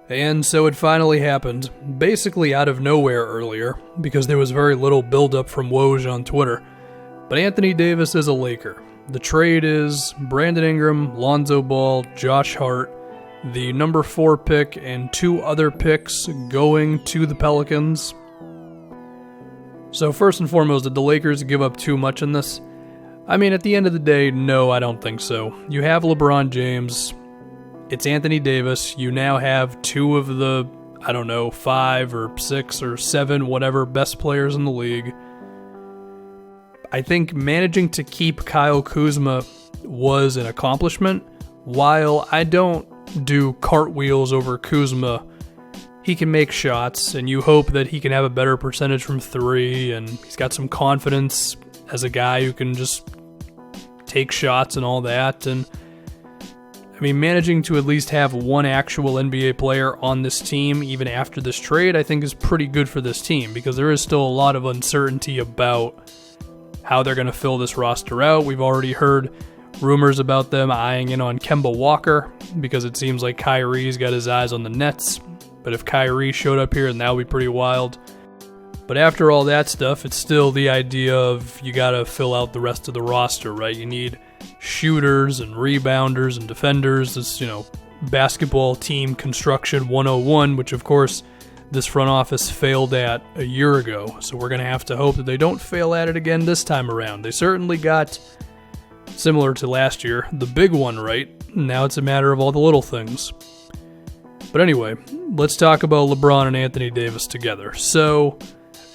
And so it finally happened, basically out of nowhere earlier, because there was very little build-up from Woj on Twitter. But Anthony Davis is a Laker. The trade is Brandon Ingram, Lonzo Ball, Josh Hart, the number 4 pick, and 2 other picks going to the Pelicans. So first and foremost, did the Lakers give up too much in this? I mean, at the end of the day, no, I don't think so. You have LeBron James. It's Anthony Davis. You now have 2 of the, 5 or 6 or 7, whatever, best players in the league. I think managing to keep Kyle Kuzma was an accomplishment. While I don't do cartwheels over Kuzma, he can make shots, and you hope that he can have a better percentage from 3, and he's got some confidence as a guy who can just take shots and all that. And I mean, managing to at least have one actual NBA player on this team, even after this trade, I think is pretty good for this team, because there is still a lot of uncertainty about how they're going to fill this roster out. We've already heard rumors about them eyeing in on Kemba Walker, because it seems like Kyrie's got his eyes on the Nets. But if Kyrie showed up here, then that would be pretty wild. But after all that stuff, it's still the idea of you got to fill out the rest of the roster, right? You need shooters and rebounders and defenders. This, basketball team construction 101, which of course this front office failed at a year ago. So we're going to have to hope that they don't fail at it again this time around. They certainly got, similar to last year, the big one right. Now it's a matter of all the little things. But anyway, let's talk about LeBron and Anthony Davis together. So,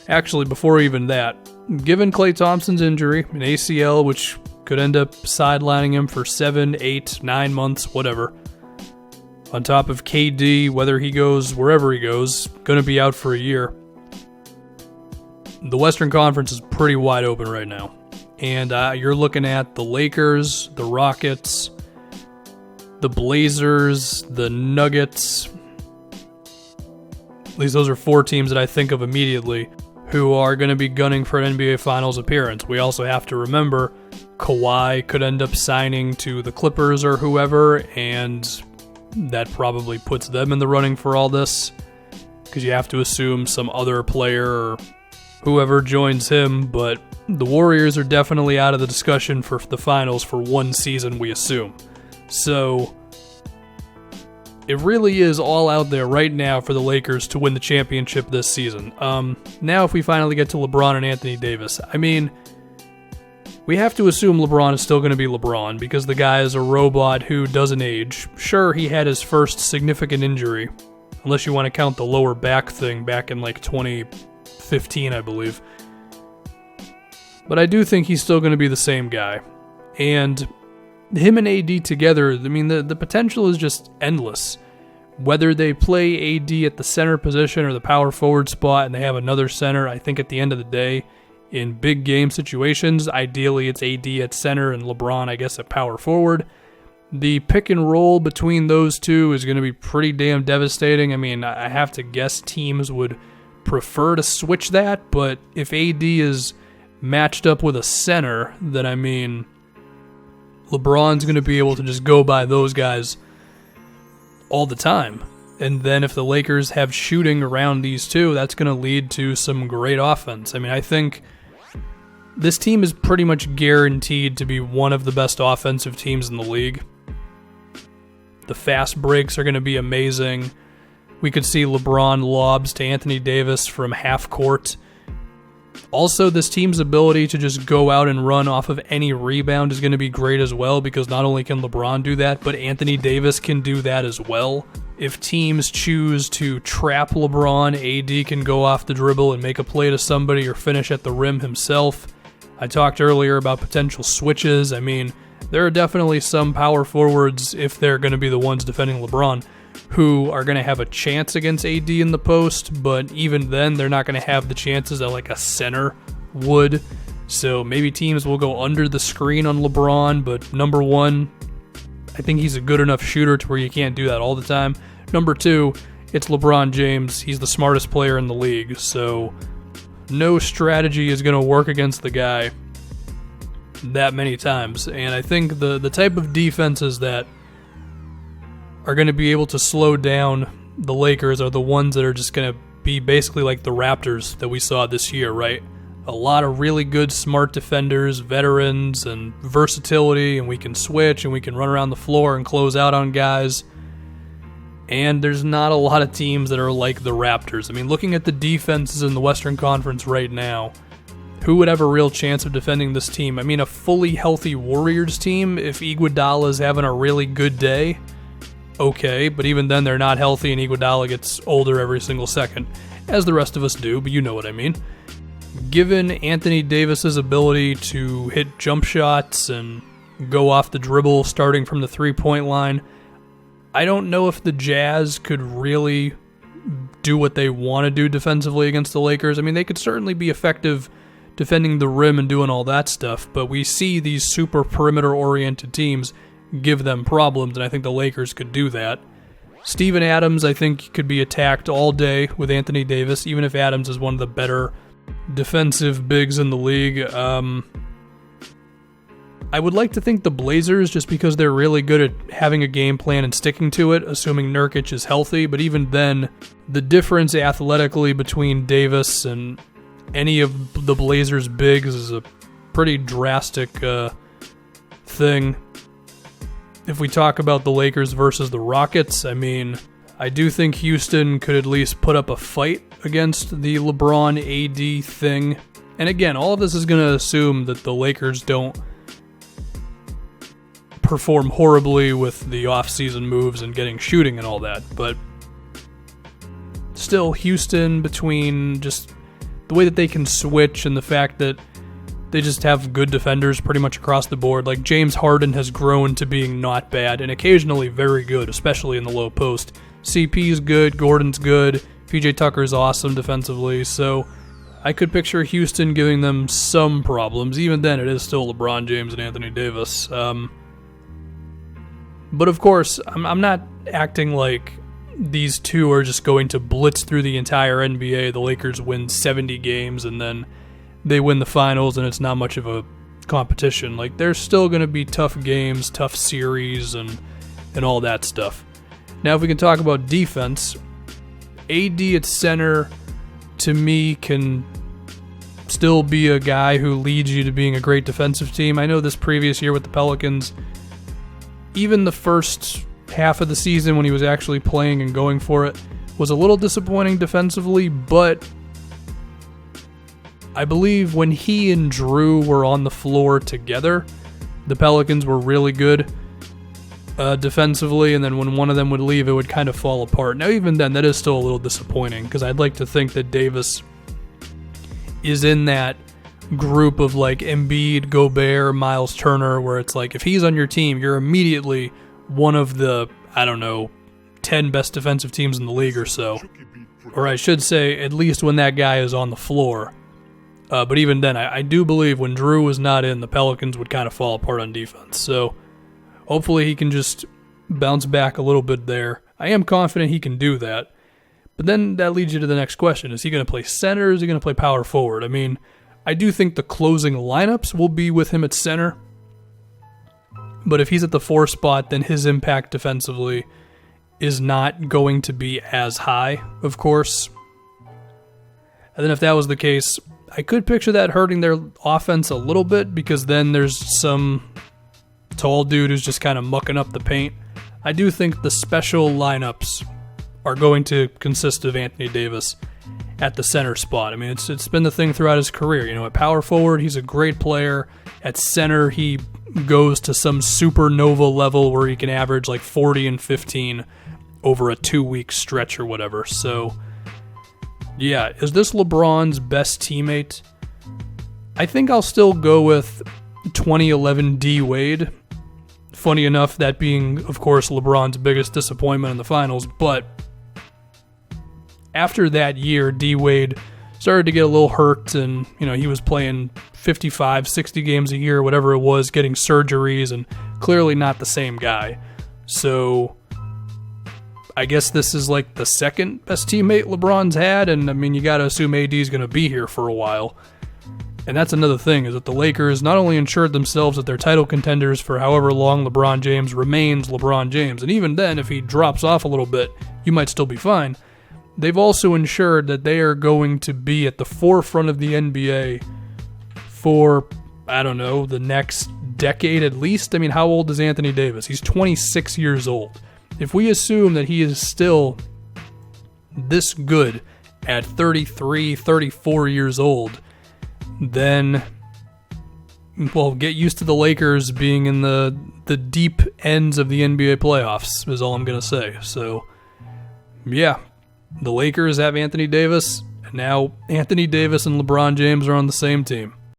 actually, before even that, given Klay Thompson's injury, an ACL, which could end up sidelining him for 7, 8, 9 months, whatever, on top of KD, whether he goes wherever he goes, going to be out for a year, the Western Conference is pretty wide open right now. And you're looking at the Lakers, the Rockets, the Blazers, the Nuggets. At least those are 4 teams that I think of immediately who are going to be gunning for an NBA Finals appearance. We also have to remember Kawhi could end up signing to the Clippers or whoever, and that probably puts them in the running for all this, because you have to assume some other player or whoever joins him. But the Warriors are definitely out of the discussion for the Finals for one season, we assume. So it really is all out there right now for the Lakers to win the championship this season. Now if we finally get to LeBron and Anthony Davis, I mean, we have to assume LeBron is still going to be LeBron, because the guy is a robot who doesn't age. Sure, he had his first significant injury, unless you want to count the lower back thing back in like 2015, I believe. But I do think he's still going to be the same guy. And him and AD together, I mean, the potential is just endless. Whether they play AD at the center position or the power forward spot and they have another center, I think at the end of the day, in big game situations, ideally it's AD at center and LeBron, I guess, at power forward. The pick and roll between those two is going to be pretty damn devastating. I mean, I have to guess teams would prefer to switch that, but if AD is matched up with a center, then I mean, LeBron's going to be able to just go by those guys all the time. And then if the Lakers have shooting around these two, that's going to lead to some great offense. I mean, I think this team is pretty much guaranteed to be one of the best offensive teams in the league. The fast breaks are going to be amazing. We could see LeBron lobs to Anthony Davis from half court. Also, this team's ability to just go out and run off of any rebound is going to be great as well, because not only can LeBron do that, but Anthony Davis can do that as well. If teams choose to trap LeBron, AD can go off the dribble and make a play to somebody or finish at the rim himself. I talked earlier about potential switches. I mean, there are definitely some power forwards, if they're going to be the ones defending LeBron, who are going to have a chance against AD in the post, but even then, they're not going to have the chances that like a center would. So maybe teams will go under the screen on LeBron, but number one, I think he's a good enough shooter to where you can't do that all the time. Number two, it's LeBron James. He's the smartest player in the league, so no strategy is going to work against the guy that many times. And I think the type of defenses that are going to be able to slow down the Lakers are the ones that are just going to be basically like the Raptors that we saw this year, right? A lot of really good, smart defenders, veterans, and versatility, and we can switch, and we can run around the floor and close out on guys. And there's not a lot of teams that are like the Raptors. I mean, looking at the defenses in the Western Conference right now, who would have a real chance of defending this team? I mean, a fully healthy Warriors team, if Iguodala is having a really good day, okay, but even then they're not healthy, and Iguodala gets older every single second, as the rest of us do, but you know what I mean. Given Anthony Davis's ability to hit jump shots and go off the dribble starting from the three-point line, I don't know if the Jazz could really do what they want to do defensively against the Lakers. I mean, they could certainly be effective defending the rim and doing all that stuff, but we see these super perimeter-oriented teams give them problems, and I think the Lakers could do that. Steven Adams, I think, could be attacked all day with Anthony Davis, even if Adams is one of the better defensive bigs in the league. I would like to think the Blazers, just because they're really good at having a game plan and sticking to it, assuming Nurkic is healthy, but even then, the difference athletically between Davis and any of the Blazers' bigs is a pretty drastic thing. If we talk about the Lakers versus the Rockets, I mean, I do think Houston could at least put up a fight against the LeBron AD thing. And again, all of this is going to assume that the Lakers don't perform horribly with the off-season moves and getting shooting and all that, but still, Houston, between just the way that they can switch and the fact that they just have good defenders pretty much across the board, like James Harden has grown to being not bad and occasionally very good, especially in the low post. CP's good, Gordon's good, PJ Tucker's awesome defensively, so I could picture Houston giving them some problems. Even then, it is still LeBron James and Anthony Davis. But of course, I'm not acting like these two are just going to blitz through the entire NBA. The Lakers win 70 games and then they win the finals and it's not much of a competition. Like, there's still going to be tough games, tough series, and all that stuff. Now, if we can talk about defense, AD at center, to me, can still be a guy who leads you to being a great defensive team. I know this previous year with the Pelicans, even the first half of the season when he was actually playing and going for it was a little disappointing defensively, but I believe when he and Drew were on the floor together, the Pelicans were really good defensively, and then when one of them would leave, it would kind of fall apart. Now, even then, that is still a little disappointing, because I'd like to think that Davis is in that group of like Embiid, Gobert, Miles Turner, where it's like if he's on your team, you're immediately one of the, 10 best defensive teams in the league or so. Or I should say, at least when that guy is on the floor. But even then, I do believe when Drew was not in, the Pelicans would kind of fall apart on defense. So hopefully he can just bounce back a little bit there. I am confident he can do that. But then that leads you to the next question. Is he going to play center or is he going to play power forward? I mean, I do think the closing lineups will be with him at center. But if he's at the 4 spot, then his impact defensively is not going to be as high, of course. And then if that was the case, I could picture that hurting their offense a little bit, because then there's some tall dude who's just kind of mucking up the paint. I do think the special lineups are going to consist of Anthony Davis at the center spot. I mean, it's been the thing throughout his career. You know, at power forward, he's a great player. At center, he goes to some supernova level where he can average like 40 and 15 over a 2-week stretch or whatever. So, yeah, is this LeBron's best teammate? I think I'll still go with 2011 D. Wade. Funny enough, that being, of course, LeBron's biggest disappointment in the finals, but after that year, D. Wade started to get a little hurt, and he was playing 55, 60 games a year, whatever it was, getting surgeries, and clearly not the same guy. So I guess this is like the second best teammate LeBron's had, and I mean, you got to assume AD's going to be here for a while. And that's another thing, is that the Lakers not only ensured themselves that they're title contenders for however long LeBron James remains LeBron James, and even then, if he drops off a little bit, you might still be fine. They've also ensured that they are going to be at the forefront of the NBA for, I don't know, the next decade at least. I mean, how old is Anthony Davis? He's 26 years old. If we assume that he is still this good at 33, 34 years old, then, well, get used to the Lakers being in the deep ends of the NBA playoffs, is all I'm going to say. So, yeah, the Lakers have Anthony Davis, and now Anthony Davis and LeBron James are on the same team.